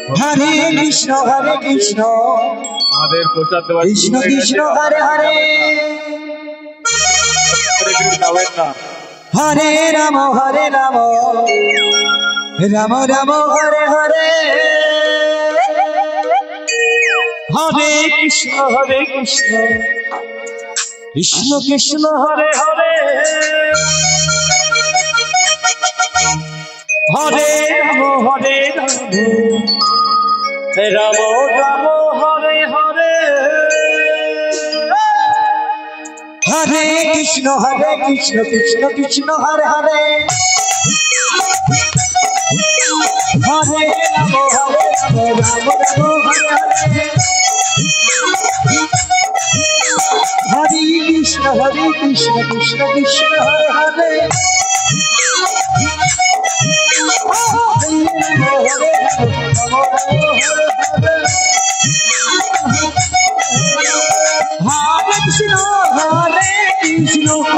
হরে কৃষ্ণ আমাদের প্রসাদ দেওয়ার কৃষ্ণ কৃষ্ণ হরে হরে হরে রাম রাম রাম হরে হরে হরে কৃষ্ণ কৃষ্ণ কৃষ্ণ হরে হরে হরে রাম রাম রাম হরে হরে হরে কৃষ্ণ কৃষ্ণ কৃষ্ণ হরে হরে হরে রাম রাম রাম হরে হরে হরে কৃষ্ণ কৃষ্ণ কৃষ্ণ হরে হরে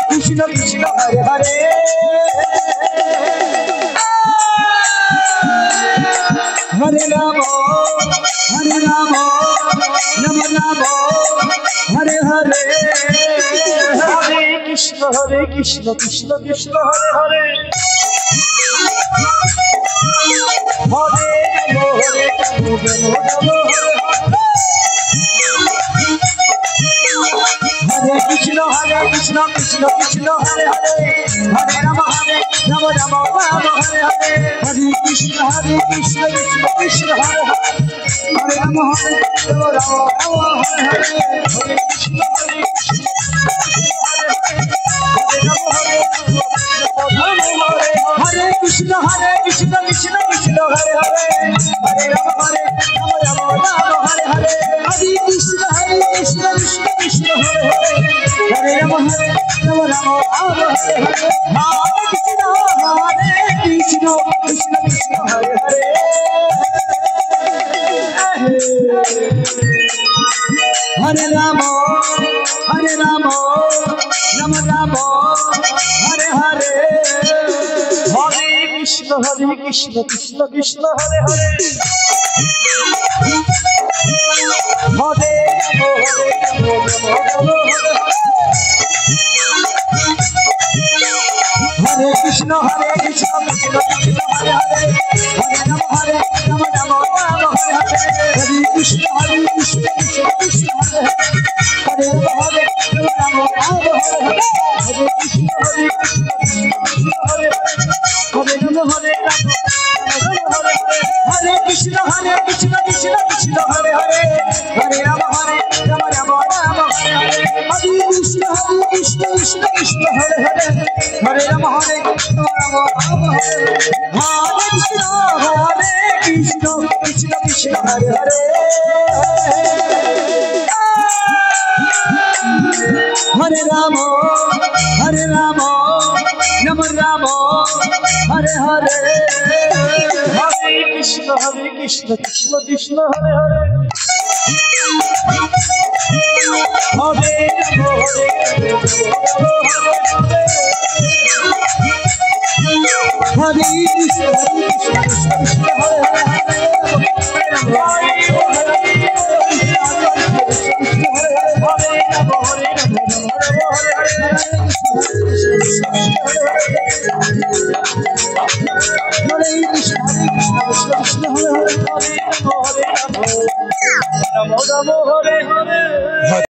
কৃষ্ণ কৃষ্ণ হরে হরে হরে রাম রাম রাম হরে হরে হরে কৃষ্ণ কৃষ্ণ কৃষ্ণ হরে হরে হরে কৃষ্ণ কৃষ্ণ কৃষ্ণ হরে হরে হরে রাম রাম রাম হরে হরে হরে কৃষ্ণ কৃষ্ণ কৃষ্ণ হরে হরে হরে রাম রাম হরে হরে হরে কৃষ্ণ হরে কৃষ্ণ কৃষ্ণ কৃষ্ণ হরে হরে হরে রাম রাম হরে হরে হরে কৃষ্ণ কৃষ্ণ কৃষ্ণ হরে হরে হরে রাম রাম হরে হরে হরে কৃষ্ণ কৃষ্ণ কৃষ্ণ হরে হরে হরে রাম রাম রাম হরে হরে হরে কৃষ্ণ কৃষ্ণ কৃষ্ণ হরে হরে হরে হরে কৃষ্ণ কৃষ্ণ কৃষ্ণ হরে হরে হরে রাম রাম হরে হরে হরে কৃষ্ণ কৃষ্ণ কৃষ্ণ হরে হরে হরে রাম হরে হরে হরে কৃষ্ণ হরে রাম হরে হরে কৃষ্ণ কৃষ্ণ কৃষ্ণ হরে হরে হরে রাম রাম হরে হরে হরে কৃষ্ণ কৃষ্ণ কৃষ্ণ হরে হরে হরে রাম রাম হরে কৃষ্ণ কৃষ্ণ কৃষ্ণ হরে হরে হরে রাম রাম রাম হরে হরে হরে কৃষ্ণ কৃষ্ণ কৃষ্ণ হরে হরে হরে হরে কৃষ্ণ কৃষ্ণ হরে হরে হরে